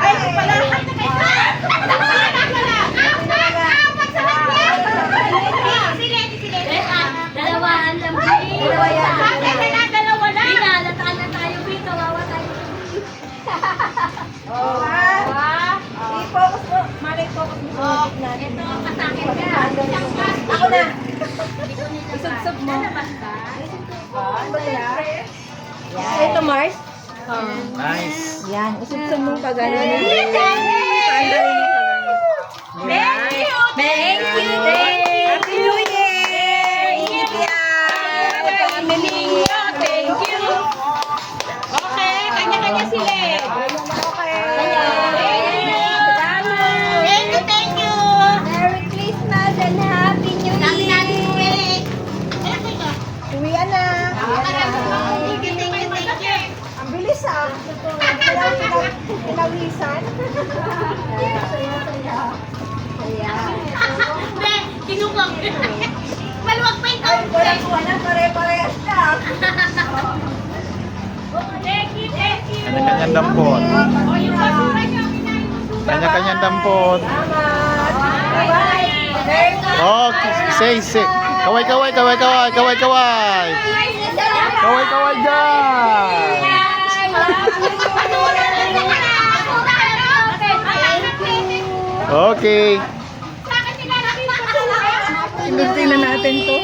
Ay, pala. Dalawahan lang. Dalawa yan. Dalawa lang. Binalataan na tayo, Bin. Kawawa tayo. I-focus mo. Malay focus mo sa magic natin. Ito, kasakit ka. Ako na. Isubsob mo. Ito, Mars. Nice. Yan. Isubsob mo pag ano. Thank you. Thank you. Happy New Year! Ingat yan! Family! Thank you. Okay, kanya-kanya sila eh. Thank you. Merry Christmas and Happy New Year! Uwian na! Ang bilis ah! Pinawisan. Tinukang. Maluwag pa yung taon. Pare-parehas ka. Thank you. Kanya-kanyang dampot. O, yung basura nyo, kinain mo basura. Kanya-kanyang dampot. Salamat! Bye! Merry Christmas! Oh, say. Kaway. Kaway dyan. Okay. Inutin na natin to.